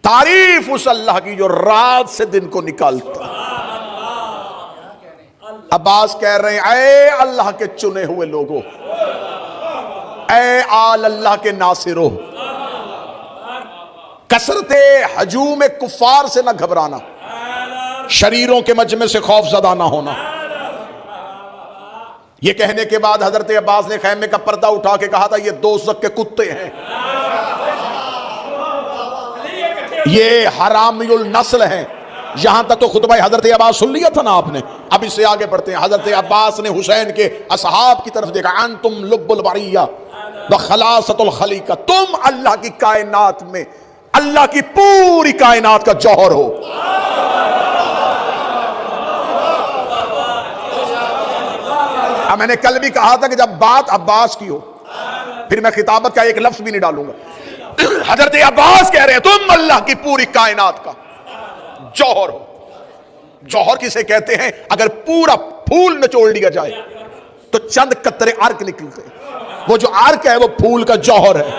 तारीफ उस अल्लाह की जो रात से दिन को निकालता। अब्बास कह रहे हैं, ऐ अल्लाह के चुने हुए लोगों, ऐ आल अल्लाह के नासिरो, कसरते हजूम कुफार से ना घबराना, शरीरों के मजमे से खौफ ज़दा ना होना। ये कहने के बाद हजरत अब्बास ने खैमे का पर्दा उठा के कहा था, ये दोज़ख के कुत्ते हैं, ये हरामियुल नस्ल हैं। यहां तक तो खुतबा हजरत अब्बास सुन लिया था ना आपने। अब इससे आगे बढ़ते हैं। हजरत अब्बास ने हुसैन के असहाब की तरफ देखा, अंतुम लुब्बुल बरिया व खलासतुल खलीका, तुम अल्लाह की कायनात में, अल्लाह की पूरी कायनात का जौहर हो। अब मैंने कल भी कहा था कि जब बात अब्बास की हो, फिर मैं खिताबत का एक लफ्ज भी नहीं डालूंगा। हजरत अब्बास कह रहे हैं, तुम अल्लाह की पूरी कायनात का जौहर हो। जौहर किसे कहते हैं? अगर पूरा फूल निचोड़ लिया जाए तो चंद कतरे अर्क निकलते हैं। वो जो अर्क है वो फूल का जौहर है।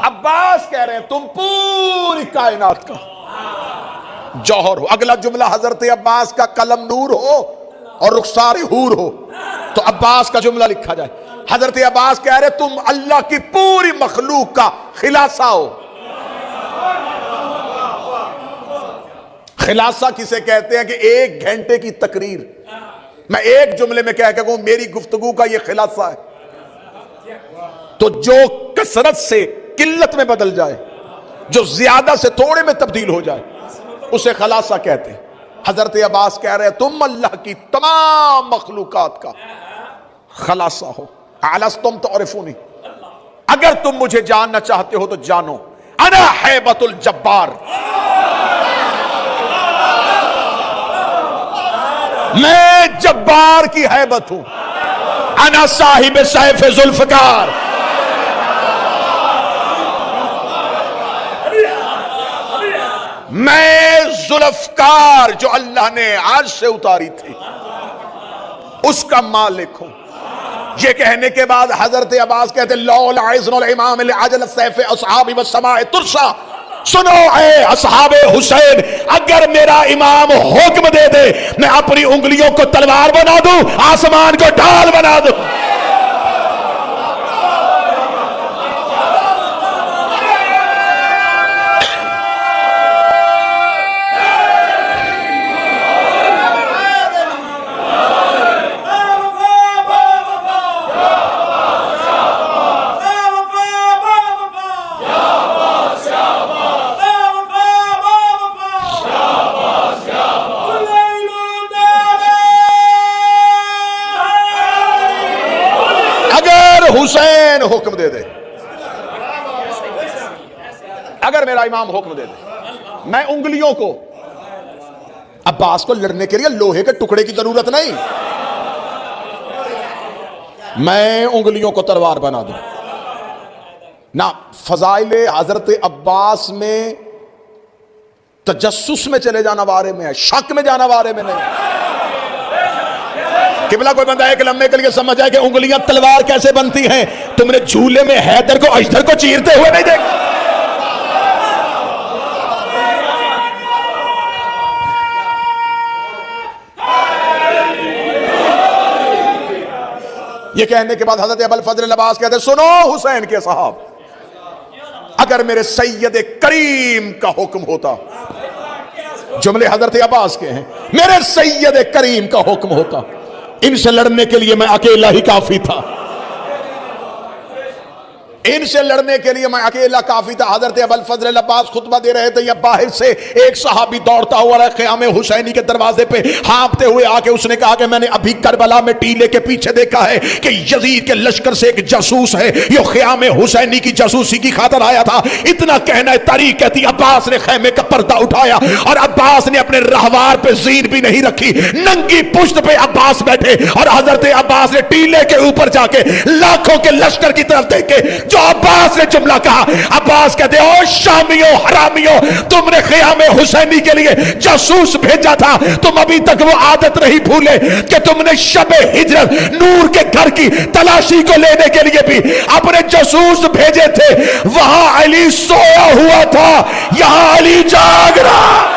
अब्बास कह रहे हैं, तुम पूरी कायनात का जौहर हो। अगला जुमला हजरत अब्बास का कलम नूर हो और रुखसार हूर हो तो अब्बास का जुमला लिखा जाए। हजरत अब्बास कह रहे, तुम अल्लाह की पूरी मखलूक का खिलासा हो। खिलासा किसे कहते हैं? कि एक घंटे की तकरीर मैं एक जुमले में कह के कहूं, मेरी गुफ्तगू का यह खिलासा है। तो जो कसरत से किल्लत में बदल जाए, जो ज्यादा से थोड़े में तब्दील हो जाए, उसे खलासा कहते हैं। हजरत अब्बास कह रहे हैं, तुम अल्लाह की तमाम मखलूकात का खलासा हो। अलस्तुम तुरिफूनी, अगर तुम मुझे जानना चाहते हो तो जानो, अना हैबतुल जब्बार, मैं जब्बार की हैबत हूं। अना साहिब सैफ जुल्फकार, मैं जुल्फकार जो अल्लाह ने अर्श से उतारी थी उसका मालिक हूं। ये कहने के बाद हजरत अब्बास कहते, लौल इज़्नुल इमाम अजल सैफ अस्हाबी व समाए तुरसा, सुनो ऐ अस्हाबे हुसैन, अगर मेरा इमाम हुक्म दे दे मैं अपनी उंगलियों को तलवार बना दूं, आसमान को ढाल बना दूं। हुसैन हुक्म दे दे, अगर मेरा इमाम हुक्म दे दे, मैं उंगलियों को, अब्बास को लड़ने के लिए लोहे के टुकड़े की जरूरत नहीं, मैं उंगलियों को तलवार बना दूं ना। फजाइले हजरत अब्बास में तजस्सुस में चले जाना वारे में है, शक में जाना वारे में नहीं। किबला कोई बंदा एक लम्हे के लिए समझ जाए कि उंगलियां तलवार कैसे बनती हैं, तुमने झूले में हैदर को अजदर को चीरते हुए नहीं देखा। ये कहने के बाद हजरत अबुल फजल अब्बास कहते, सुनो हुसैन के साहब, अगर मेरे सैयद करीम का हुक्म होता, जुमले हजरत अब्बास के हैं, मेरे सैयद करीम का हुक्म होता, इनसे लड़ने के लिए मैं अकेला ही काफी था, इनसे लड़ने के लिए मैं अकेला काफी था। हजरत अबुल फजल अब्बास खुतबा दे रहे थे, या बाहर से एक सहाबी दौड़ता हुआ क़याम हुसैनी के दरवाजे पे हाँफते हुए आके उसने कहा कि मैंने अभी करबला में टीले के पीछे देखा है कि यजीद के लश्कर से एक जासूस है, ये क़याम हुसैनी की जासूसी की खातर आया था। इतना कहना है, तारीख कहती अब्बास ने खैमे का पर्दा उठाया और अब्बास ने अपने रहवार पे जीन भी नहीं रखी, नंगी पुश्त पे अब्बास बैठे और हजरत अब्बास ने टीले के ऊपर जाके लाखों के लश्कर की तरफ देखे जो तो अब्बास ने जुमला कहा। अब्बास कहते ओ शामियों हरामियों, तुमने क़याम हुसैनी के लिए जासूस भेजा था, तुम अभी तक वो आदत नहीं भूले कि तुमने शबे हिजरत नूर के घर की तलाशी को लेने के लिए भी अपने जासूस भेजे थे। वहां अली सोया हुआ था, यहां अली जाग रहा।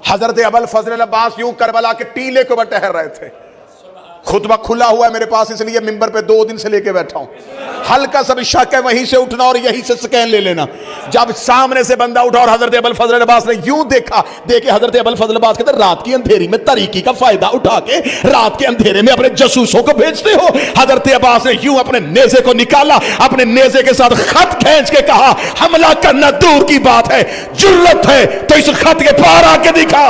हजरत अबुल फजल अब्बास यूं करबला के टीले के ऊपर ठहर रहे थे। खुतबा खुला हुआ है मेरे पास, इसलिए मिंबर पे 2 दिन से लेके बैठा हूं। हल्का सा भी शक है वहीं से उठना और यहीं से स्कैन ले लेना। जब सामने से बंदा उठा और हजरत अबुल फजल अब्बास ने यूं देखा, देखे हजरत अबुल फजल अब्बास कहते रात की अंधेरी में तरीकी का फायदा उठा के रात के अंधेरे में अपने जासूसों को भेजते हो। हजरत अब्बास ने यूं अपने नेज़े को निकाला, अपने नेज़े के साथ खत खींच के कहा हमला करना दूर की बात है, जुर्रत है तो इस खत के पार आके दिखा।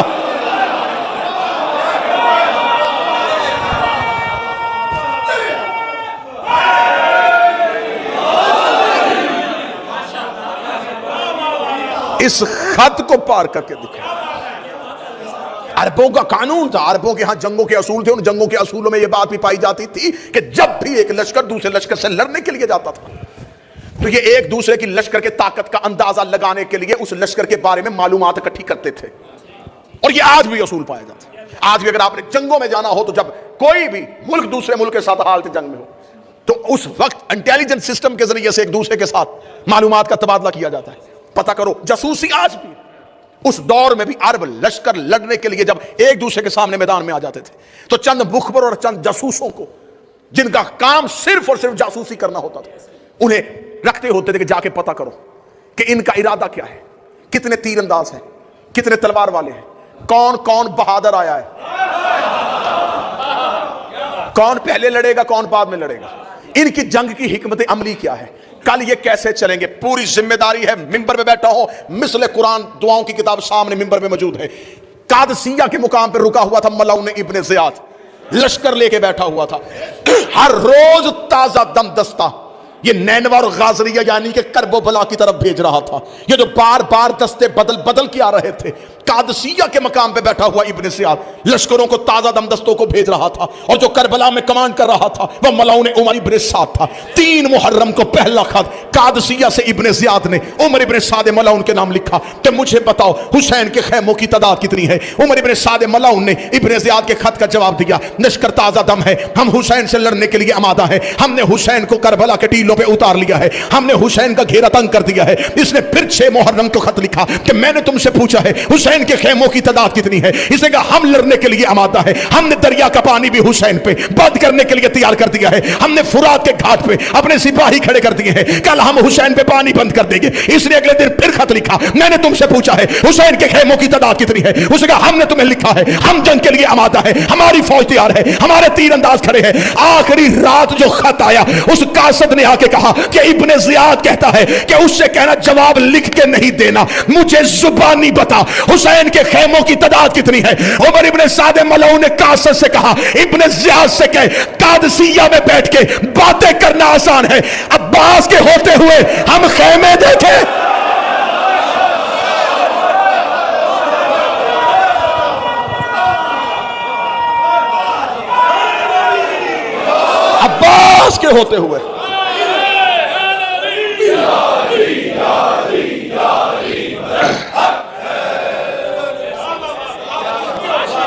इस खत को पार करके दिखा। अरबों का कानून था, अरबों के यहां जंगों के असूल थे। उन जंगों के असूलों में यह बात भी पाई जाती थी कि जब भी एक लश्कर दूसरे लश्कर से लड़ने के लिए जाता था तो ये एक दूसरे की लश्कर के ताकत का अंदाजा लगाने के लिए उस लश्कर के बारे में मालूमात इकट्ठी करते थे। और ये आज भी असूल पाया जाता है। आज भी अगर आपने जंगों में जाना हो तो जब कोई भी मुल्क दूसरे मुल्क के साथ हालत जंग में हो तो उस वक्त इंटेलिजेंस सिस्टम के जरिए से एक दूसरे के साथ मालूमात का तबादला किया जाता है। पता करो, जासूसी आज भी उस दौर में भी अरब लश्कर लड़ने के लिए जब एक दूसरे के सामने मैदान में आ जाते थे तो चंद मुखबर और चंद जासूसों को जिनका काम सिर्फ और सिर्फ जासूसी करना होता था, उन्हें रखते होते थे कि जाके पता करो कि इनका इरादा क्या है, कितने तीरंदाज हैं, कितने तलवार वाले हैं, कौन कौन बहादुर आया है, कौन पहले लड़ेगा कौन बाद में लड़ेगा, इनकी जंग की हिकमत अमली क्या है, कल ये कैसे चलेंगे। पूरी जिम्मेदारी है। मिंबर पे बैठा हो, मिसले कुरान दुआओं की किताब सामने मिंबर पे मौजूद है। कादसिया के मुकाम पर रुका हुआ था मलाउन इब्ने ज़ियाद, लश्कर लेके बैठा हुआ था। हर रोज ताजा दम दस्ता ये नैनवा और गाजरिया यानी कि करबो बला की तरफ भेज रहा था। ये जो बार बार दस्ते बदल बदल के आ रहे थे, कादसिया के मकाम पे बैठा हुआ इब्ने ज़ियाद लश्करों को ताजा दम दस्तों को भेज रहा था। और जो करबला में कमांड कर रहा था वह मलाउन उमर इब्ने साद था। 3 मुहर्रम को पहला खत कादसिया से इब्ने ज़ियाद ने उमर इब्ने साद मलाउन के नाम लिखा कि मुझे बताओ हुसैन के खैमों की तादाद कितनी है। उमर इब्ने साद मलाउन ने इब्ने ज़ियाद के खत का जवाब दिया, लश्कर ताजा दम है, हम हुसैन से लड़ने के लिए आमादा है, हमने हुसैन को करबला के टीलों पे उतार लिया है, हमने हुसैन का घेरा तंग कर दिया है। इसने फिर 6 मुहर्रम को खत लिखा कि मैंने तुमसे पूछा है हुसैन के खैमों की तादाद कितनी है। इसने कहा हम लड़ने के लिए आमादा है, हमने दरिया का पानी भी हुसैन पे बंद करने के लिए तैयार कर दिया है, हमने फुरात के घाट पे अपने सिपाही खड़े कर दिए हैं, कल हम हुसैन पे पानी बंद कर देंगे। इसने अगले दिन फिर खत लिखा, मैंने तुमसे पूछा है हुसैन के खैमों की तादाद कितनी है। उसने कहा हमने तुम्हें लिखा है, हम जंग के लिए आमादा है, हमारी फौज तैयार है, हमारे तीरंदाज खड़े हैं। आखिरी रात जो खत आया उस कासद ने आके कहा कि इब्ने ज़ियाद कहता है कि उससे कहना जवाब लिख के नहीं देना, मुझे जुबानी बता हुसैन के खैमों की तादाद कितनी है। उमर इब्ने साद मलाउन ने कासद से कहा इब्ने ज़ियाद से कह कादसिया में बैठ के बातें करना आसान है, अब्बास के होते हुए हम खैमे देखें। अब्बास के होते हुए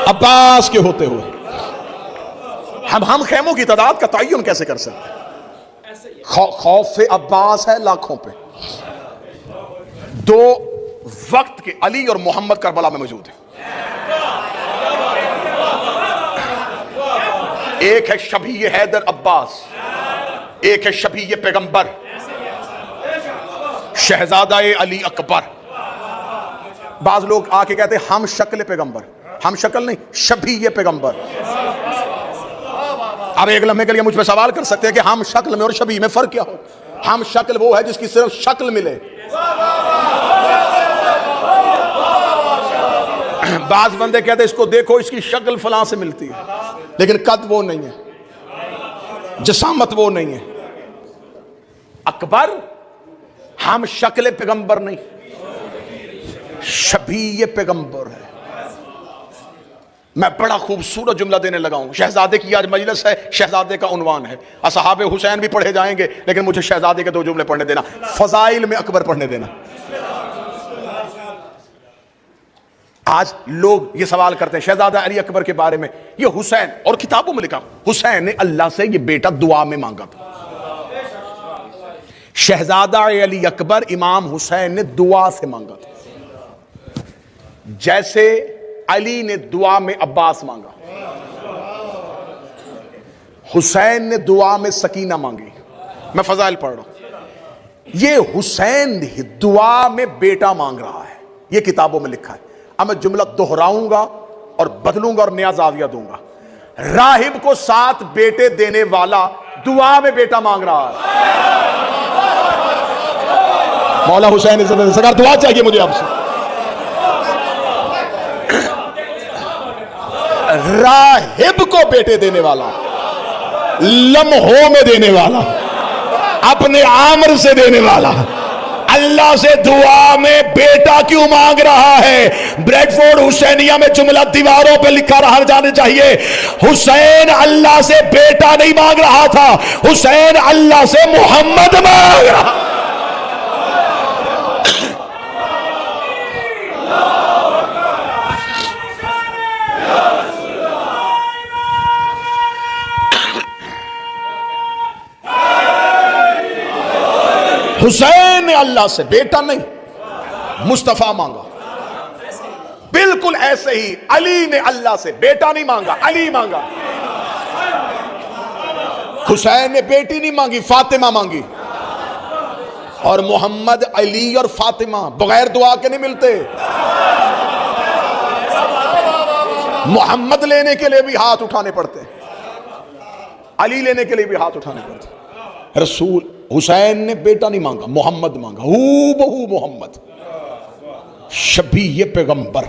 अब्बास के होते हुए हम खैमों की तादाद का तयन कैसे कर सकते। खौफ अब्बास है लाखों पे। 2 वक्त के अली और मोहम्मद करबला में मौजूद है। एक है शबी हैदर अब्बास, एक है शबी पैगंबर शहजादा अली अकबर। बाज लोग आके कहते हम शक्ल पैगंबर, हम शक्ल नहीं, शबी पैगंबर। अब एक लम्हे के लिए मुझ पे सवाल कर सकते हैं कि हम शक्ल में और शबी में फर्क क्या हो। हम शक्ल वो है जिसकी सिर्फ शक्ल मिले। बाज बंदे कहते इसको देखो इसकी शक्ल फलां से मिलती है, लेकिन कद वो नहीं है, जसामत वो नहीं है, अकबर, हम शक्ल पैगंबर नहीं, शबीह पैगंबर है। मैं बड़ा खूबसूरत जुमला देने लगा हूं। शहजादे की आज मजलिस है, शहजादे का उन्वान है। असहाबे हुसैन भी पढ़े जाएंगे, लेकिन मुझे शहजादे के 2 जुमले पढ़ने देना, फजाइल में अकबर पढ़ने देना। आज लोग ये सवाल करते हैं शहजादा अली अकबर के बारे में, ये हुसैन, और किताबों में लिखा हुसैन ने अल्लाह से ये बेटा दुआ में मांगा था। शहजादा अली अकबर इमाम हुसैन ने दुआ से मांगा था, जैसे अली ने दुआ में अब्बास मांगा, हुसैन ने दुआ में सकीना मांगी। मैं फजाइल पढ़ रहा हूं, ये हुसैन दुआ में बेटा मांग रहा है, ये किताबों में लिखा है। अब मैं जुमला दोहराऊंगा और बदलूंगा और नया जाविया दूंगा। राहिब को 7 बेटे देने वाला दुआ में बेटा मांग रहा है। मौला हुसैन सरकार दुआ चाहिए मुझे आपसे। राहिब को बेटे देने वाला, लम्हों में देने वाला, अपने आमर से देने वाला, अल्लाह से दुआ में बेटा क्यों मांग रहा है? ब्रेडफोर्ड हुसैनिया में जुमला दीवारों पे लिखा रहा जाने चाहिए, हुसैन अल्लाह से बेटा नहीं मांग रहा था, हुसैन अल्लाह से मोहम्मद मांग रहा। हुसैन ने अल्लाह से बेटा नहीं मुस्तफा मांगा। बिल्कुल ऐसे ही अली ने अल्लाह से बेटा नहीं मांगा, अली मांगा। हुसैन ने बेटी नहीं मांगी, फातिमा मांगी। और मोहम्मद, अली और फातिमा बगैर दुआ के नहीं मिलते। मोहम्मद लेने के लिए भी हाथ उठाने पड़ते, अली लेने के लिए भी हाथ उठाने पड़ते। रसूल हुसैन ने बेटा नहीं मांगा, मोहम्मद मांगा, हू बहू मोहम्मद, शबीह पैगंबर।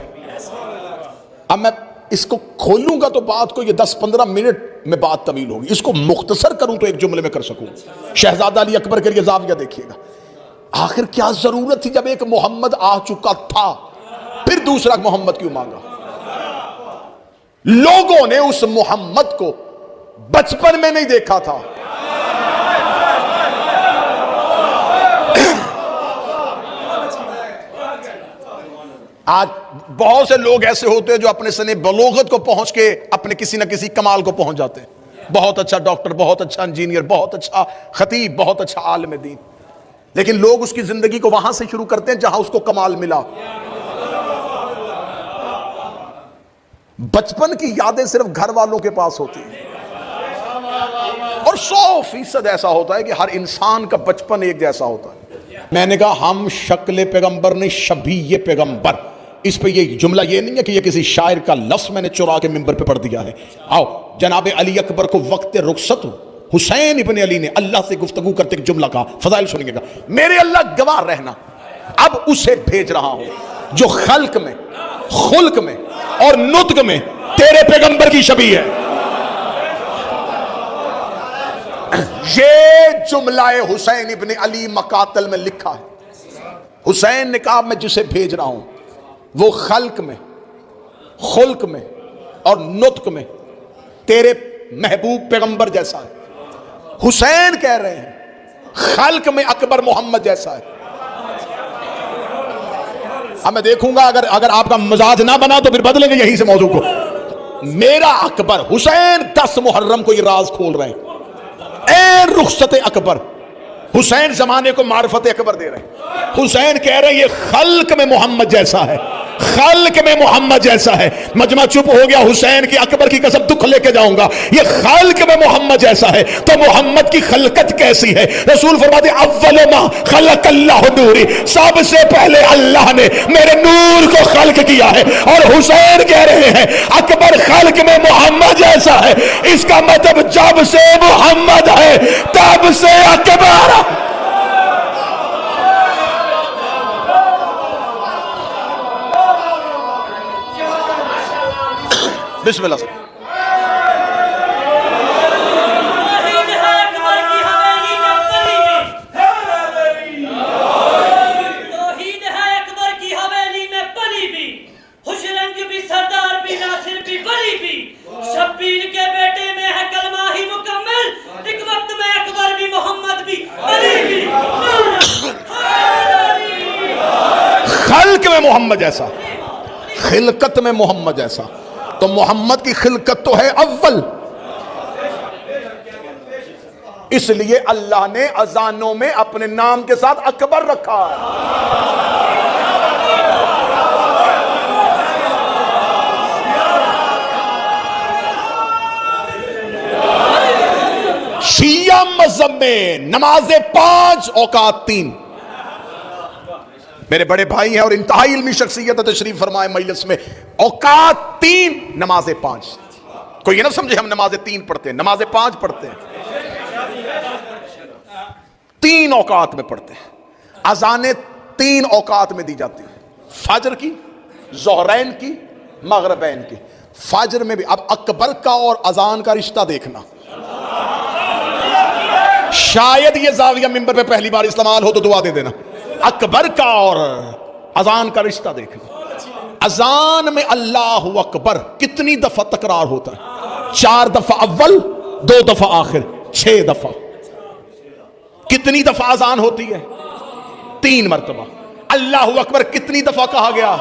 अब मैं इसको खोलूंगा तो बात को ये 10-15 मिनट में बात तवील होगी, इसको मुख्तसर करूं तो एक जुमले में कर सकूं। शहजादा अली अकबर के लिए जाविया देखिएगा, आखिर क्या जरूरत थी जब एक मोहम्मद आ चुका था, फिर दूसरा मोहम्मद क्यों मांगा? लोगों ने उस मोहम्मद को बचपन में नहीं देखा था। आज बहुत से लोग ऐसे होते हैं जो अपने सने बलोगत को पहुंच के अपने किसी न किसी कमाल को पहुंच जाते हैं। बहुत अच्छा डॉक्टर, बहुत अच्छा इंजीनियर, बहुत अच्छा खतीब, बहुत अच्छा आलिम दीन, लेकिन लोग उसकी जिंदगी को वहां से शुरू करते हैं जहां उसको कमाल मिला। बचपन की यादें सिर्फ घर वालों के पास होती हैं, और 100% ऐसा होता है कि हर इंसान का बचपन एक जैसा होता है। मैंने कहा हम शक्ल पैगंबर नहीं, शबीह पैगंबर। इस पे ये जुमला ये नहीं है कि ये किसी शायर का लफ्ज मैंने चुरा के मिंबर पे पढ़ दिया है। आओ, जनाब अली अकबर को वक्त रुखसत हुसैन इब्न अली ने अल्लाह से गुफ्तगू करते एक जुमला कहा, फजाइल सुनिएगा। मेरे अल्लाह गवाह रहना, अब उसे भेज रहा हूं जो खल्क में, खुल्क में और नुत्क में तेरे पैगंबर की शबीह है। ये जुमलाए हुसैन इब्न अली मकातल में लिखा है। हुसैन ने कहा मैं जिसे भेज रहा हूं वो खल्क में, खुल्क में और नुत्क में तेरे महबूब पैगंबर जैसा है। हुसैन कह रहे हैं खल्क में अकबर मोहम्मद जैसा है। अब मैं देखूंगा अगर आपका मजाज ना बना तो फिर बदलेंगे यहीं से मौजू को। मेरा अकबर हुसैन 10 मुहर्रम को ये राज खोल रहे हैं। ए रुखसत अकबर, हुसैन जमाने को मार्फत अकबर दे रहे हैं। हुसैन कह रहे हैं ये खल्क में मोहम्मद जैसा है, खल्क में मोहम्मद जैसा है। मजमा चुप हो गया। हुसैन की अकबर की कसम दुख लेके जाऊंगा, ये खल्क में मोहम्मद जैसा है तो मोहम्मद की खलकत कैसी है? रसूल फरमाते अव्वल मा खलकल्लाहु नूरी, सबसे पहले अल्लाह ने मेरे नूर को खल्क किया है। और हुसैन कह रहे हैं अकबर खल्क में मोहम्मद जैसा है। इसका मतलब जब से मोहम्मद है तब से अकबर। बिस्मिल्लाह से। में मोहम्मद जैसा, खिलकत में मोहम्मद जैसा। तो मोहम्मद की खिलकत तो है अव्वल, इसलिए अल्लाह ने अजानों में अपने नाम के साथ अकबर रखा है। शिया मजहब में नमाजें 5 औकात 3। मेरे बड़े भाई हैं और इंतहाई इल्मी शख्सियत तशरीफ फरमाए मजलिस में, औकात 3 नमाजें 5। कोई ये ना समझे हम नमाजें 3 पढ़ते हैं, नमाजें 5 पढ़ते हैं, 3 औकात में पढ़ते हैं। अजानें 3 औकात में दी जाती है, फजर की, ज़ोहरैन की, मगरिबैन की। फजर में भी अब अकबर का और अजान का रिश्ता देखना, शायद ये जाविया मिंबर पे पहली बार इस्तेमाल हो तो दुआ दे देना। अकबर का और अजान का रिश्ता देखना। अजान में अल्लाह अकबर कितनी दफा तकरार होता है? 4 दफा अव्वल, 2 दफा आखिर, 6 दफा। कितनी दफा अजान होती है? 3 मरतबा। अल्लाह अकबर कितनी दफा कहा गया?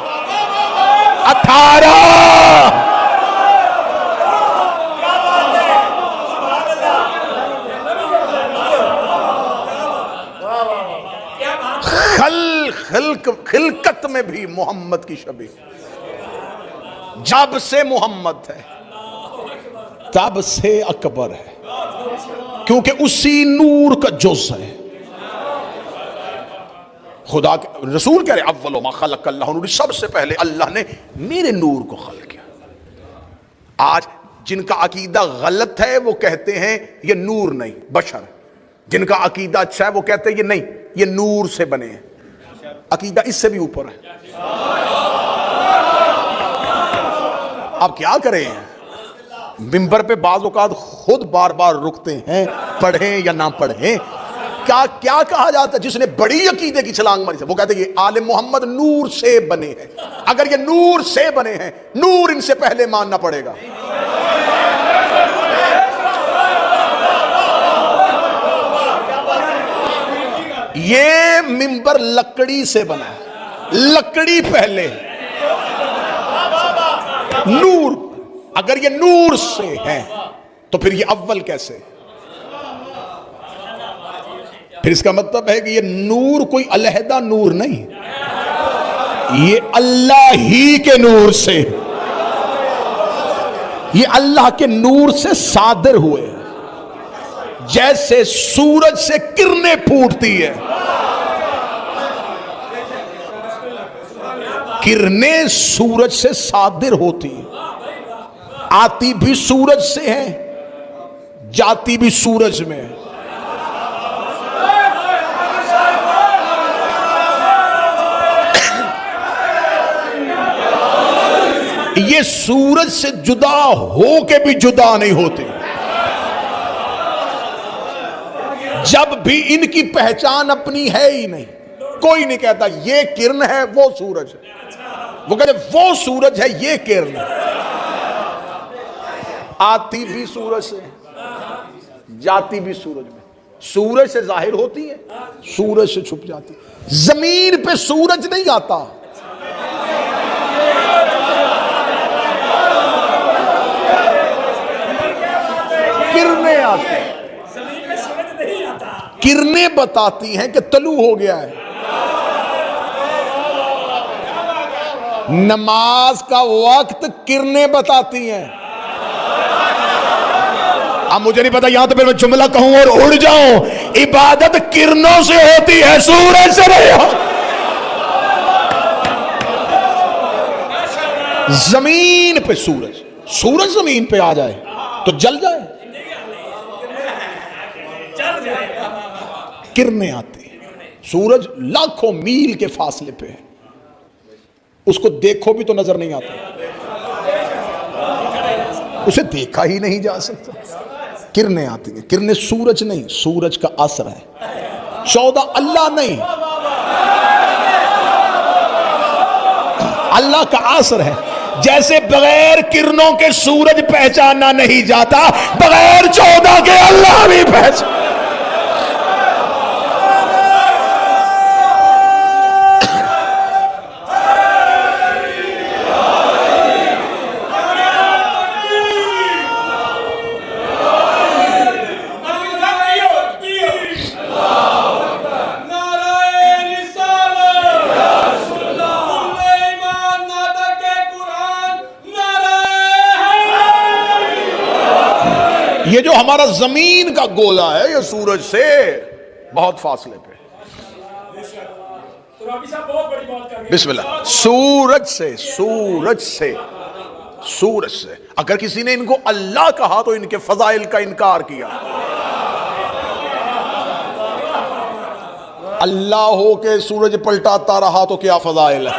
18। खिलकत में भी मोहम्मद की शबी। जब से मोहम्मद है तब से अकबर है, क्योंकि उसी नूर का जुज़ है। खुदा के रसूल कह रहे अव्वल मा खलक़ अल्लाहु नूर, सबसे पहले अल्लाह ने मेरे नूर को खल्क़ किया। आज जिनका अकीदा गलत है वो कहते हैं ये नूर नहीं बशर, जिनका अकीदा अच्छा है वो कहते हैं ये नहीं, ये नूर से बने हैं। अकीदा इससे भी ऊपर है। अब क्या करें, मिंबर पे बाज़ औक़ात खुद बार बार रुकते हैं, पढ़ें या ना पढ़ें। क्या क्या कहा जाता है? जिसने बड़ी अकीदे की छलांग मारी, वो कहते हैं ये आले मोहम्मद नूर से बने हैं। अगर ये नूर से बने हैं, नूर इनसे पहले मानना पड़ेगा। ये मिंबर लकड़ी से बना है, लकड़ी पहले, नूर। अगर ये नूर से है तो फिर ये अव्वल कैसे? फिर इसका मतलब है कि ये नूर कोई अलहदा नूर नहीं, ये अल्लाह ही के नूर से, ये अल्लाह के नूर से सादिर हुए। जैसे सूरज से किरणें फूटती है, किरणें सूरज से सादिर होती है, आती भी सूरज से है, जाती भी सूरज में है। ये सूरज से जुदा हो के भी जुदा नहीं होते। जब भी इनकी पहचान अपनी है ही नहीं, कोई नहीं कहता ये किरण है वो सूरज है, वो कहते वो सूरज है ये किरण है। आती भी सूरज से, जाती भी सूरज में। सूरज से जाहिर होती है, सूरज से छुप जाती है। जमीन पे सूरज नहीं आता, किरणें आती हैं। किरणें बताती हैं कि तलू हो गया है। नमाज का वक्त किरणें बताती हैं। अब मुझे नहीं पता, यहां तो फिर मैं जुमला कहूं और उड़ जाऊं। इबादत किरणों से होती है, सूरज से नहीं हो। जमीन पे सूरज, सूरज जमीन पे आ जाए तो जल जाए, किरणें आती हैं। सूरज लाखों मील के फासले पे है, उसको देखो भी तो नजर नहीं आता, उसे देखा ही नहीं जा सकता। किरणें आती हैं, किरणें सूरज नहीं, सूरज का असर है। 14 अल्लाह नहीं, अल्लाह का असर है। जैसे बगैर किरणों के सूरज पहचाना नहीं जाता, बगैर 14 के अल्लाह भी पहचान। ये जो हमारा जमीन का गोला है ये सूरज से बहुत फासले पे। बिस्मिल्लाह। सूरज से, सूरज से, सूरज से। अगर किसी ने इनको अल्लाह कहा तो इनके फजाइल का इनकार किया। अल्लाह हो के सूरज पलटाता रहा तो क्या फजाइल है।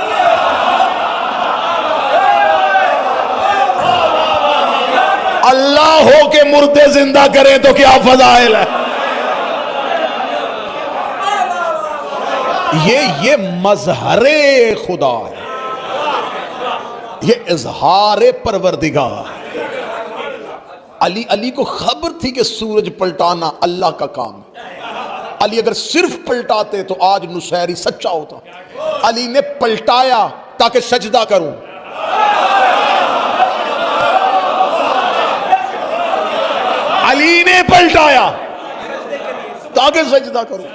अल्लाह हो के मुर्दे जिंदा करें तो क्या फजाइल है। ये मजहरे खुदा है, ये इजहार परवरदिगार। अली को खबर थी कि सूरज पलटाना अल्लाह का काम है। अली अगर सिर्फ पलटाते तो आज नुसैरी सच्चा होता। अली ने पलटाया ताकि सजदा करूं। अली ने पलटाया ताकि सजदा करूं।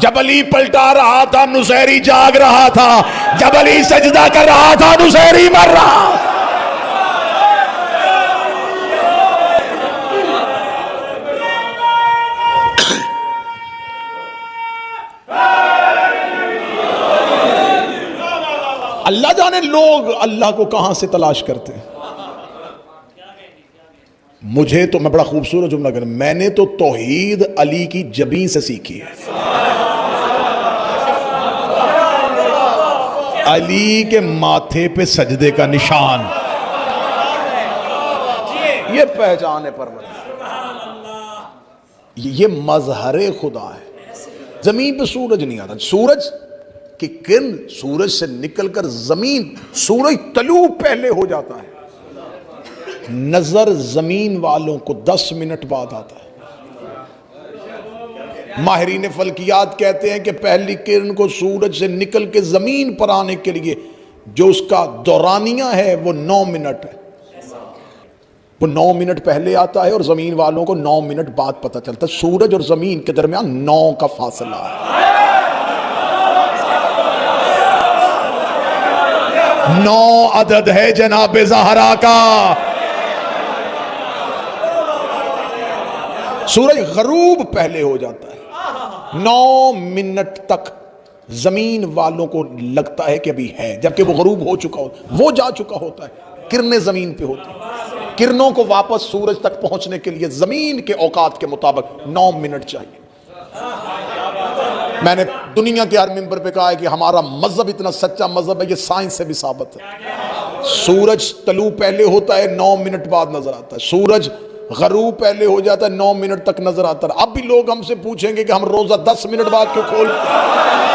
जब अली पलटा रहा था नुसैरी जाग रहा था, जब अली सजदा कर रहा था नुसैरी मर रहा। अल्लाह जाने लोग अल्लाह को कहां से तलाश करते हैं। मुझे तो, मैं बड़ा खूबसूरत जुमला कर, मैंने तो तौहीद अली की जबीं से सीखी है। अली के माथे पे सजदे का निशान, ये पहचान है परवरदिगार। ये मजहरे खुदा है। जमीन पे सूरज नहीं आता। सूरज की किरण सूरज से निकलकर जमीन, सूरज तलू पहले हो जाता है। नजर जमीन वालों को 10 मिनट बाद आता है। माहिरीन फल्कियात कहते हैं कि पहली किरण को सूरज से निकल के जमीन पर आने के लिए जो उसका दौरानिया है वो 9 मिनट है। वो 9 मिनट पहले आता है और जमीन वालों को 9 मिनट बाद पता चलता है। सूरज और जमीन के दरमियान 9 का फासला है। 9 अदद है जनाब ज़हरा का। सूरज गरूब पहले हो जाता है। 9 मिनट तक जमीन वालों को लगता है कि अभी है, जबकि वो गरूब हो चुका हो, वो जा चुका होता है। किरणें जमीन पे होती हैं। किरणों को वापस सूरज तक पहुंचने के लिए जमीन के औकात के मुताबिक 9 मिनट चाहिए। मैंने दुनिया के हर मिंबर पे कहा है कि हमारा मजहब इतना सच्चा मजहब है, ये साइंस से भी साबित है। सूरज तलू पहले होता है, 9 मिनट बाद नजर आता है। सूरज गरूब पहले हो जाता है, 9 मिनट तक नजर आता है। अब भी लोग हमसे पूछेंगे कि हम रोजा 10 मिनट बाद क्यों खोलते हैं।